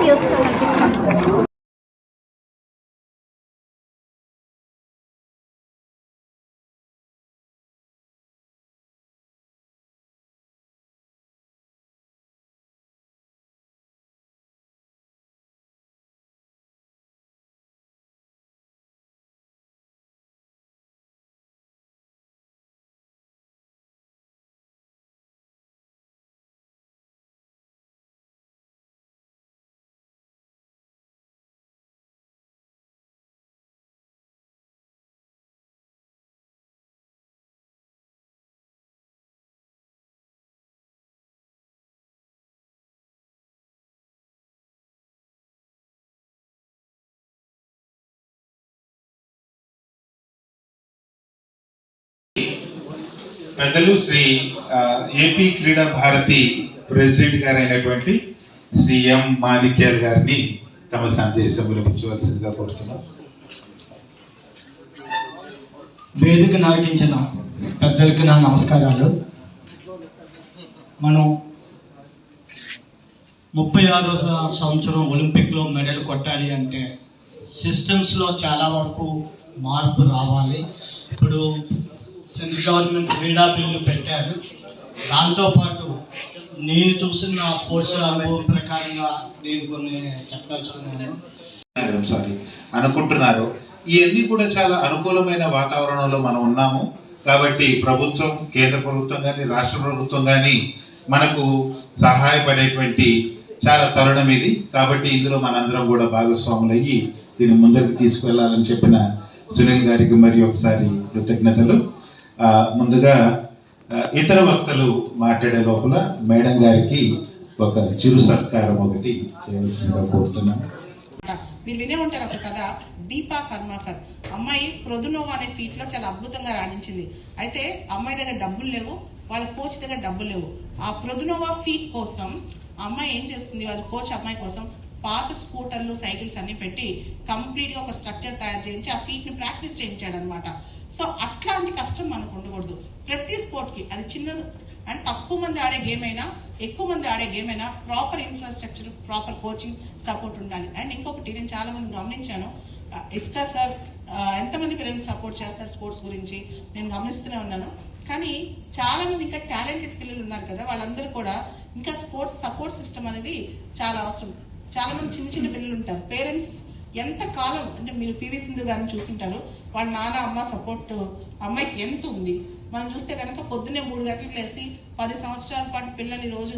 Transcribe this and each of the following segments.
News ఛానల్కి స్వాగతం. పెద్దలు శ్రీ ఏపీ క్రీడా భారతి ప్రెసిడెంట్ గారు అయినటువంటి శ్రీ ఎం మాణిక్యాల్ గారిని తమ సందేశం వినిపించవలసిందిగా కోరుతున్నాం. వేదిక నాటించిన పెద్దలకు నా నమస్కారాలు. మనం 36వ సంవత్సరం ఒలింపిక్లో మెడల్ కొట్టాలి అంటే సిస్టమ్స్లో చాలా వరకు మార్పు రావాలి. ఇప్పుడు సెంట్రల్ గవర్నమెంట్ క్రీడా బిల్లు పెట్టారు. దాంతోపాటు నేను చూసిన స్పోర్ట్స్ అనుభవం ప్రకారంగా నేను కొన్ని చెప్పదలుచుకున్నాను. అనుకుంటున్నారు ఇవన్నీ కూడా చాలా అనుకూలమైన వాతావరణంలో మనం ఉన్నాము. కాబట్టి ప్రభుత్వం, కేంద్ర ప్రభుత్వం కానీ రాష్ట్ర ప్రభుత్వం కానీ మనకు సహాయపడేటువంటి చాలా తరుణం ఇది. కాబట్టి ఇందులో మనందరం కూడా భాగస్వాములు అయ్యి దీన్ని ముందరికి తీసుకువెళ్ళాలని చెప్పిన సునీల్ గారికి మరి ఒకసారి కృతజ్ఞతలు. ముందుగా ఇతర వక్తలు మాట్లాడే లోపల మేడం గారికి ఒక చిరు సత్కారం ఒకటి చేయవలసిందిగా కోరుతున్నాను. మీరు వినే ఉంటారు ఒక కథ, దీపా కర్మాకర్ అమ్మాయి ప్రొదునోవా అనే ఫీట్ లో చాలా అద్భుతంగా రాణించింది. అయితే అమ్మాయి దగ్గర డబ్బులు లేవు, వాళ్ళ కోచ్ దగ్గర డబ్బులు లేవు. ఆ ప్రొదునోవా ఫీట్ కోసం అమ్మాయి ఏం చేస్తుంది, వాళ్ళ కోచ్ అమ్మాయి కోసం పాత స్కూటర్లు, సైకిల్స్ అన్ని పెట్టి కంప్లీట్ గా ఒక స్ట్రక్చర్ తయారు చేయించి ఆ ఫీట్ ని ప్రాక్టీస్ చేయించాడు అనమాట. సో అట్లాంటి కష్టం మనకు ఉండకూడదు. ప్రతి స్పోర్ట్ కి, అది చిన్న అండ్ తక్కువ మంది ఆడే గేమ్ అయినా ఎక్కువ మంది ఆడే గేమ్ అయినా proper infrastructure, proper coaching support ఉండాలి. అండ్ ఇంకొకటి నేను చాలా మంది గమనించాను, ఇస్కా సార్ ఎంతమంది పిల్లల్ని సపోర్ట్ చేస్తారు స్పోర్ట్స్ గురించి నేను గమనిస్తూనే ఉన్నాను. కానీ చాలా మంది ఇంకా టాలెంటెడ్ పిల్లలు ఉన్నారు కదా, వాళ్ళందరూ కూడా ఇంకా స్పోర్ట్స్ సపోర్ట్ సిస్టమ్ అనేది చాలా అవసరం. చాలా మంది చిన్న చిన్న పిల్లలు ఉంటారు, పేరెంట్స్ ఎంత కాలం అంటే మీరు పివి సింధు గారిని చూసుంటారు, వాళ్ళ నాన్న అమ్మ సపోర్ట్ అమ్మాయికి ఎంత ఉంది. మనం చూస్తే కనుక పొద్దున్నే 3 గంటలకు లేసి 10 సంవత్సరాల పాటు పిల్లల్ని రోజు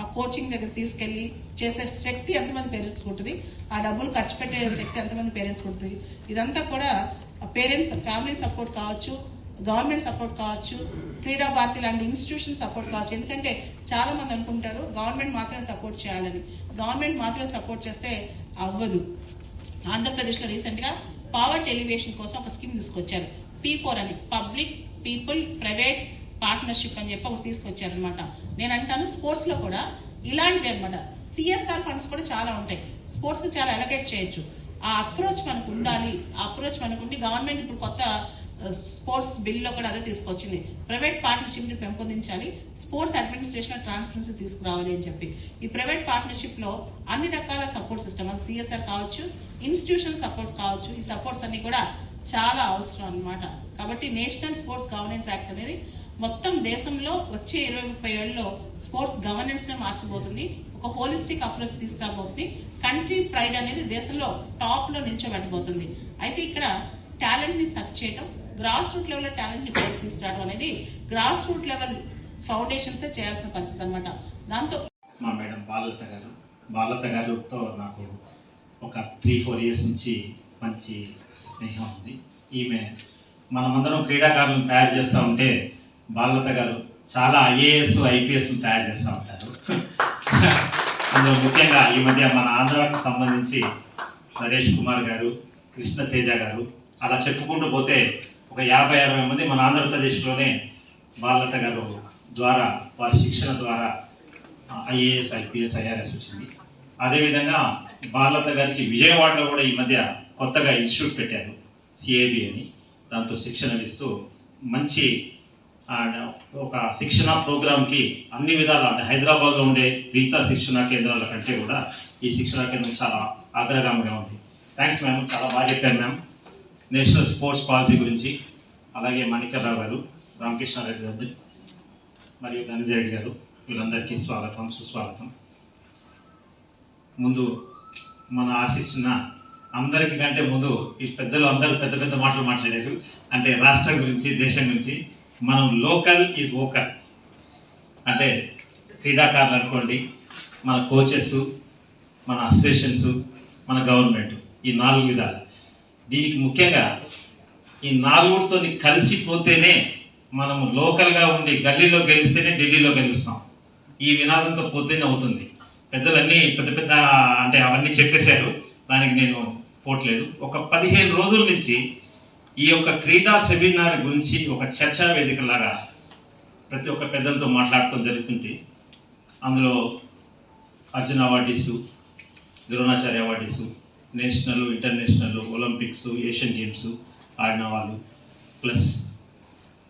ఆ కోచింగ్ దగ్గర తీసుకెళ్లి చేసే శక్తి ఎంతమంది పేరెంట్స్ ఉంటుంది, ఆ డబ్బులు ఖర్చు పెట్టే శక్తి ఎంతమంది పేరెంట్స్ ఉంటుంది. ఇదంతా కూడా పేరెంట్స్ ఫ్యామిలీ సపోర్ట్ కావచ్చు, గవర్నమెంట్ సపోర్ట్ కావచ్చు, క్రీడా భారతి లాంటి ఇన్స్టిట్యూషన్ సపోర్ట్ కావచ్చు. ఎందుకంటే చాలా మంది అనుకుంటారు గవర్నమెంట్ మాత్రమే సపోర్ట్ చేయాలని. గవర్నమెంట్ మాత్రమే సపోర్ట్ చేస్తే అవ్వదు. ఆంధ్రప్రదేశ్లో రీసెంట్ గా పావర్టీ ఎలివేషన్ కోసం ఒక స్కీమ్ తీసుకొచ్చారు, P4 అని, పబ్లిక్ పీపుల్ ప్రైవేట్ పార్ట్నర్షిప్ అని చెప్పి ఒకటి తీసుకొచ్చారు అనమాట. నేను అంటాను స్పోర్ట్స్ లో కూడా ఇలాంటివి అనమాట. CSR ఫండ్స్ కూడా చాలా ఉంటాయి, స్పోర్ట్స్ కి చాలా అలొకేట్ చేయొచ్చు. ఆ అప్రోచ్ మనకు ఉండాలి. ఆ అప్రోచ్ మనకు ఉండి గవర్నమెంట్ ఇప్పుడు కొత్త స్పోర్ట్స్ బిల్లో కూడా అదే తీసుకొచ్చింది, ప్రైవేట్ పార్ట్నర్షిప్ ని పెంపొందించాలి, స్పోర్ట్స్ అడ్మినిస్ట్రేషన్ ట్రాన్స్పరెన్సీ తీసుకురావాలి అని చెప్పి. ఈ ప్రైవేట్ పార్ట్నర్షిప్ లో అన్ని రకాల సపోర్ట్ సిస్టమ్, అది CSR కావచ్చు, ఇన్స్టిట్యూషనల్ సపోర్ట్ కావచ్చు, ఈ సపోర్ట్స్ అన్ని కూడా చాలా అవసరం అన్నమాట. కాబట్టి నేషనల్ స్పోర్ట్స్ గవర్నెన్స్ యాక్ట్ అనేది మొత్తం దేశంలో వచ్చే 20-30 ఏళ్లలో స్పోర్ట్స్ గవర్నెన్స్ నే మార్చబోతుంది, ఒక హోలిస్టిక్ అప్రోచ్ తీసుకురాబోతుంది. కంట్రీ ప్రైడ్ అనేది దేశంలో టాప్ లో నిల్చోబెట్టబోతుంది. అయితే ఇక్కడ టాలెంట్ ని సర్చ్ చేయడం, గ్రాస్ రూట్ లెవెల్ టాలెంట్ ని పైకి తీసుకురావడం అనేది గ్రాస్ రూట్ లెవెల్ ఫౌండేషన్స్ చేయాల్సిన పరిస్థితి అనమాట. దాంతో మా మేడం బాలత గారితో నాకు ఒక 3-4 ఇయర్స్ నుంచి మంచి స్నేహం ఉంది. ఈమె మనమందరం క్రీడాకారులను తయారు చేస్తూ ఉంటే బాలత గారు చాలా IAS, IPS తయారు చేస్తూ ఉంటారు. అందులో ముఖ్యంగా ఈ మధ్య మన ఆంధ్రాకు సంబంధించి నరేష్ కుమార్ గారు, కృష్ణ తేజ గారు, అలా చెప్పుకుంటూ పోతే ఒక 50-60 మంది మన ఆంధ్రప్రదేశ్లోనే బాలత గారు ద్వారా, వారి శిక్షణ ద్వారా IAS, IPS, IRS వచ్చింది. అదేవిధంగా బాలత గారికి విజయవాడలో కూడా ఈ మధ్య కొత్తగా ఇన్స్టిట్యూట్ పెట్టారు, CAB అని. దాంతో శిక్షణ ఇస్తూ మంచి అండ్ ఒక శిక్షణ ప్రోగ్రామ్కి అన్ని విధాల అంటే హైదరాబాద్లో ఉండే మిగతా శిక్షణా కేంద్రాల కంటే కూడా ఈ శిక్షణా కేంద్రం చాలా అగ్రగామిగా ఉంది. థ్యాంక్స్ మ్యామ్, చాలా బాగా చెప్పారు మ్యామ్. నేషనల్ స్పోర్ట్స్ పాలసీ గురించి అలాగే మణికర్రావు గారు, రామకృష్ణారెడ్డి గారు మరియు ధనంజయ రెడ్డి గారు వీళ్ళందరికీ స్వాగతం, సుస్వాగతం. ముందు మన ఆశిస్తున్న అందరికీ కంటే ముందు ఈ పెద్దలు అందరూ పెద్ద పెద్ద మాటలు మాట్లాడారు. అంటే రాష్ట్రం గురించి, దేశం గురించి. మనం లోకల్ ఈజ్ వోకల్. అంటే క్రీడాకారులు అనుకోండి, మన కోచెస్, మన అసోసియేషన్స్, మన గవర్నమెంట్, ఈ 4 విధాలు. దీనికి ముఖ్యంగా ఈ 4తో కలిసిపోతేనే మనము లోకల్గా ఉండి గల్లీలో గెలిస్తేనే ఢిల్లీలో గెలుస్తాం. ఈ వినాదంతో పోతేనే అవుతుంది. పెద్దలన్నీ పెద్ద పెద్ద అంటే అవన్నీ చెప్పేశారు, దానికి నేను పోట్లేదు. ఒక 15 రోజుల నుంచి ఈ యొక్క క్రీడా సెమినార్ గురించి ఒక చర్చా వేదికలాగా ప్రతి ఒక్క పెద్దలతో మాట్లాడటం జరుగుతుంటే అందులో Arjuna awardees, Dronacharya awardees, national, international, Olympics, Asian games ఆడిన వాళ్ళు, ప్లస్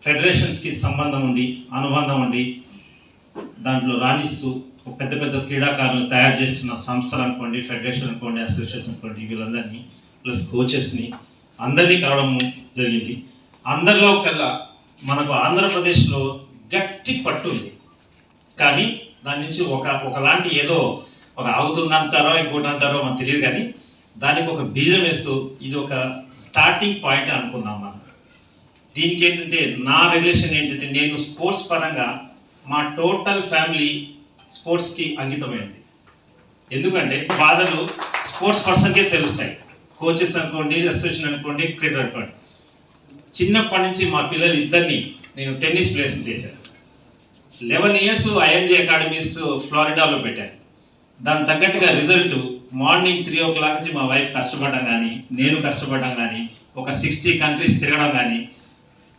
ఫెడరేషన్స్కి సంబంధం ఉండి, అనుబంధం ఉండి దాంట్లో రాణిస్తూ పెద్ద పెద్ద క్రీడాకారులను తయారు చేస్తున్న సంస్థలు అనుకోండి, ఫెడరేషన్ అనుకోండి, అసోసియేషన్ అనుకోండి, వీళ్ళందరినీ ప్లస్ కోచెస్ని అందరినీ కలవడం జరిగింది. అందరిలో కల్లా మనకు ఆంధ్రప్రదేశ్లో గట్టి పట్టు ఉంది, కానీ దాని నుంచి ఒకలాంటి ఏదో ఒక ఆగుతుందంటారో ఇంకోటి అంటారో మనకు తెలియదు, కానీ దానికి ఒక బీజం వేస్తూ ఇది ఒక స్టార్టింగ్ పాయింట్ అనుకుందాం మనం. దీనికి ఏంటంటే నా రిలేషన్ ఏంటంటే, నేను స్పోర్ట్స్ పరంగా మా టోటల్ ఫ్యామిలీ స్పోర్ట్స్కి అంకితమైంది. ఎందుకంటే బాధలు స్పోర్ట్స్ పర్సన్కే తెలుస్తాయి. కోచెస్ అనుకోండి, అసోసియేషన్ అనుకోండి, క్రికెట్ అనుకోండి. చిన్నప్పటి నుంచి మా పిల్లలు ఇద్దరిని నేను టెన్నిస్ ప్లేయర్స్ చేశాను. 11 years IMG అకాడమీస్ ఫ్లోరిడాలో పెట్టాను. దాని తగ్గట్టుగా రిజల్ట్ మార్నింగ్ 3 o'clock నుంచి మా వైఫ్ కష్టపడడం కానీ, నేను కష్టపడడం కానీ, ఒక 60 countries తిరగడం కానీ,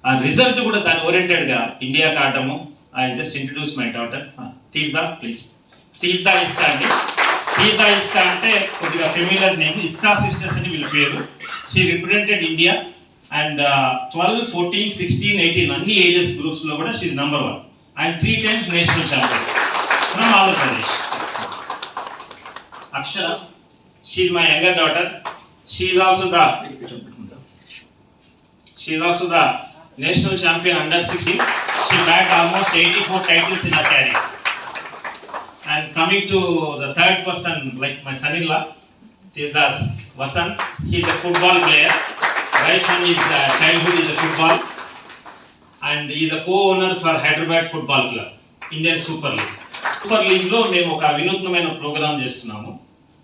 ఆ రిజల్ట్ కూడా దాని ఓరియంటెడ్గా ఇండియాకి ఆడటము. I just introduce my daughter Teertha, please. Teertha ఇస్తా అండి. తీర్థ ఇస్తా అంటే కొద్దిగా ఫెమిలియర్ నేమ్. ఇస్తా సిస్టర్స్ అని వీళ్ళ పేరు. షీ రిప్రజెంటెడ్ ఇండియా అండ్ 12, 14, 16, 18 అన్ని ఏజెస్ గ్రూప్స్లో కూడా she number 1 and 3 times national champion from Andhra Pradesh. Akshara, she is my younger daughter. She is also the national champion under 16. She bagged almost 84 titles in her career. And coming to the third person, like my son-in-law, Tirdas Vasant, he is a football player. Right from his childhood is a football. And he is a co-owner for Hyderabad Football Club, Indian Super League. Super League లో మేము ఒక వినూత్నమైన programme చేస్తున్నాము.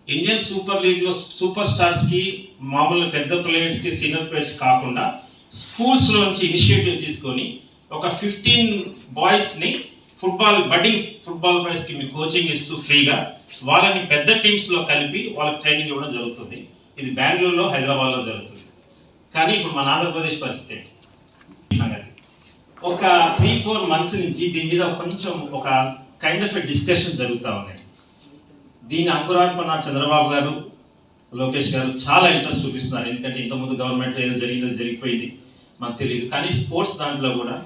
Indian super లీగ్లో super స్టార్స్కి, మామూలు పెద్ద ప్లేయర్స్కి, senior players కాకుండా స్కూల్స్లో నుంచి ఇనిషియేటివ్ తీసుకొని ఒక 15 బాయ్స్ని బడ్డింగ్ ఫుట్బాల్ ప్లేయర్స్కి మేము కోచింగ్ ఇస్తూ ఫ్రీగా వాళ్ళని పెద్ద టీమ్స్లో కలిపి వాళ్ళకి ట్రైనింగ్ ఇవ్వడం జరుగుతుంది. ఇది బెంగళూరులో, హైదరాబాద్లో జరుగుతుంది. కానీ ఇప్పుడు మన ఆంధ్రప్రదేశ్ పరిస్థితి సంగతి ఒక 3-4 months నుంచి దీని మీద కొంచెం ఒక కైండ్ ఆఫ్ డిస్కషన్ జరుగుతూ ఉన్నాయి. దీని అంకురార్పణ చంద్రబాబు గారు, లోకేష్ గారు చాలా ఇంట్రెస్ట్ చూపిస్తున్నారు. ఎందుకంటే ఇంతకుముందు గవర్నమెంట్లో ఏదో జరిగిందో జరిగిపోయింది మనకు తెలియదు. కానీ స్పోర్ట్స్ దాంట్లో కూడా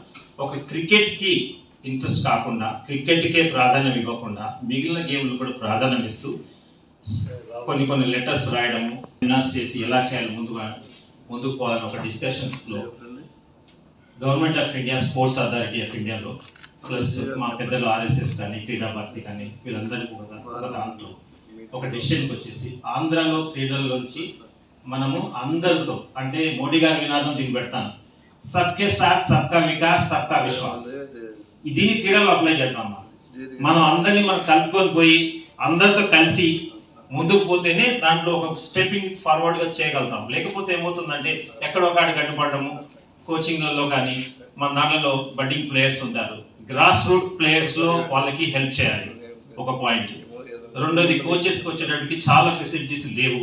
ఒక క్రికెట్కి ఇంట్రెస్ట్ కాకుండా, క్రికెట్కే ప్రాధాన్యం ఇవ్వకుండా మిగిలిన గేమ్లు కూడా ప్రాధాన్యం ఇస్తూ కొన్ని లెటర్స్ రాయడము, సెమినార్స్ చేసి ఎలా చేయాలి ముందుకు పోవాలని ఒక డిస్కషన్స్లో government of India, sports authority of ఇండియాలో, ప్లస్ మా పెద్దలు RSS కానీ, క్రీడా భారతి కానీ వీళ్ళందరికీ ఒక దాంతో ఒక డెసిషన్కి వచ్చేసి ఆంధ్రాలో క్రీడల్లోంచి మనము అందరితో, అంటే మోడీ గారి వినాదం దీన్ని పెడతాను, సబ్కే సాత్ సబ్కా వికాస్ సబ్కా విశ్వాస్. దీన్ని క్రీడల్లో అప్లై చేద్దాం. మనం అందరినీ మనం కలుపుకొని పోయి అందరితో కలిసి ముందుకు పోతేనే దాంట్లో ఒక స్టెప్పింగ్ ఫార్వర్డ్గా చేయగలుగుతాం. లేకపోతే ఏమవుతుందంటే ఎక్కడో కాడికి అడ్డుపడము. కోచింగ్లలో కానీ మన దాంట్లో బడ్డింగ్ ప్లేయర్స్ ఉంటారు, గ్రాస్ రూట్ ప్లేయర్స్లో వాళ్ళకి హెల్ప్ చేయాలి, ఒక పాయింట్. రెండోది కోచెస్కి వచ్చేటప్పటికి చాలా ఫెసిలిటీస్ లేవు,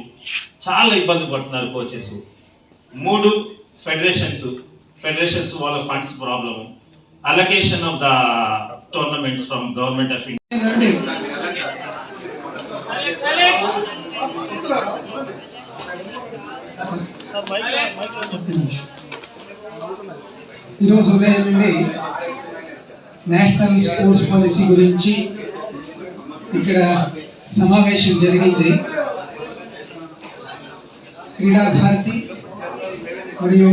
చాలా ఇబ్బంది పడుతున్నారు కోచెస్. 3 ఫెడరేషన్స్ వాళ్ళ funds problem, allocation of the tournaments from government of India. ఈరోజు ఉదయం నుండి నేషనల్ స్పోర్ట్స్ పాలసీ గురించి ఇక్కడ సమావేశం జరిగింది. క్రీడా భారతి మరియు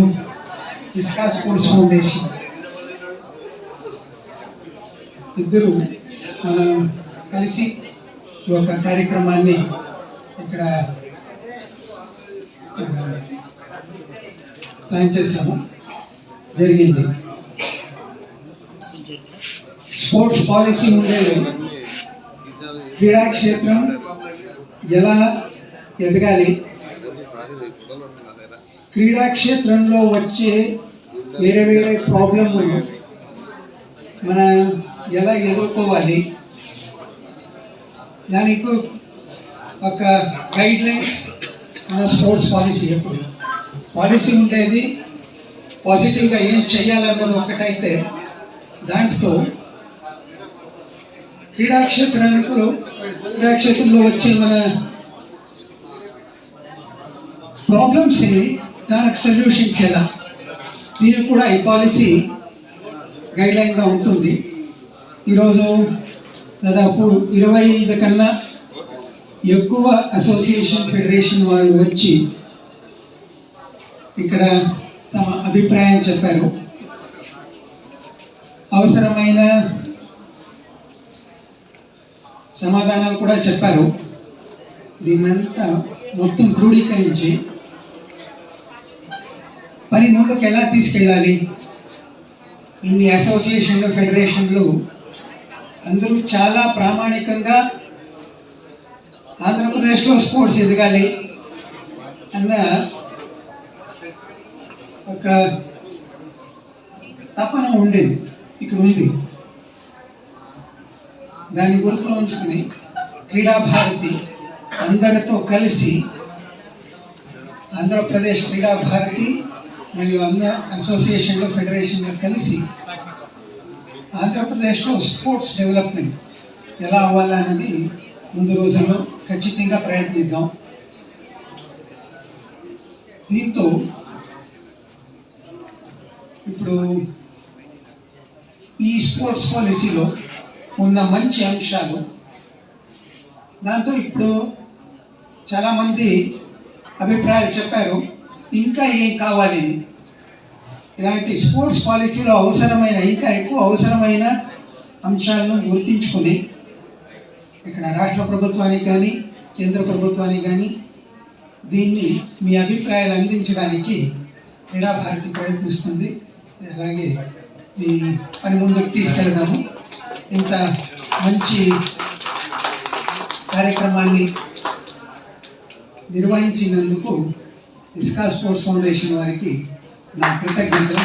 ఇస్కా స్పోర్ట్స్ ఫౌండేషన్ ఇద్దరు కలిసి ఒక కార్యక్రమాన్ని ఇక్కడ ప్లాన్ చేసాము, జరిగింది. స్పోర్ట్స్ పాలసీ ఉండేది క్రీడాక్షేత్రం ఎలా ఎదగాలి, క్రీడాక్షేత్రంలో వచ్చే వేరే వేరే ప్రాబ్లమ్లు మన ఎలా ఎదుర్కోవాలి, దానికి ఒక గైడ్ లైన్స్ మన స్పోర్ట్స్ పాలసీ. ఎప్పుడు పాలసీ ఉండేది పాజిటివ్గా ఏం చేయాలన్నది ఒకటైతే, దాంట్లో క్రీడాక్షేత్రంలో వచ్చే మన ప్రాబ్లమ్స్ దానికి సొల్యూషన్స్ ఎలా, దీనికి కూడా ఈ పాలసీ గైడ్లైన్గా ఉంటుంది. ఈరోజు దాదాపు 25 కన్నా ఎక్కువ అసోసియేషన్ ఫెడరేషన్ వాళ్ళు వచ్చి ఇక్కడ తమ అభిప్రాయం చెప్పారు. అవసరమైన సమాధానాలు కూడా చెప్పారు. దీన్నంతా మొత్తం క్రోడీకరించి పని ముందుకు ఎలా తీసుకెళ్ళాలి, ఇన్ని అసోసియేషన్లు ఫెడరేషన్లు అందరూ చాలా ప్రామాణికంగా ఆంధ్రప్రదేశ్లో స్పోర్ట్స్ ఎదగాలి అన్న ఒక తపన ఉండేది, ఇక్కడ ఉంది. దాన్ని గుర్తులో ఉంచుకుని క్రీడా భారతి అందరితో కలిసి, ఆంధ్రప్రదేశ్ క్రీడా భారతి మరియు అసోసియేషన్లు ఫెడరేషన్లు కలిసి ఆంధ్రప్రదేశ్లో స్పోర్ట్స్ డెవలప్మెంట్ ఎలా అవ్వాలన్నది ముందు రోజుల్లో ఖచ్చితంగా ప్రయత్నిద్దాం. దీంతో ఇప్పుడు ఈ స్పోర్ట్స్ పాలసీలో ఉన్న మంచి అంశాలు, దాంతో ఇప్పుడు చాలామంది అభిప్రాయాలు చెప్పారు, ఇంకా ఏం కావాలి. ఇలాంటి స్పోర్ట్స్ పాలసీలో అవసరమైన ఇంకా ఎక్కువ అవసరమైన అంశాలను గుర్తించుకొని ఇక్కడ రాష్ట్ర ప్రభుత్వానికి కానీ కేంద్ర ప్రభుత్వానికి కానీ దీన్ని మీ అభిప్రాయాలు అందించడానికి క్రీడా భారతి ప్రయత్నిస్తుంది. అలాగే ఈ పని ముందుకు తీసుకెళ్దాము. ఇంత మంచి కార్యక్రమాన్ని నిర్వహించినందుకు ఇస్కా స్పోర్ట్స్ ఫౌండేషన్ వారికి నా కృతజ్ఞతలు.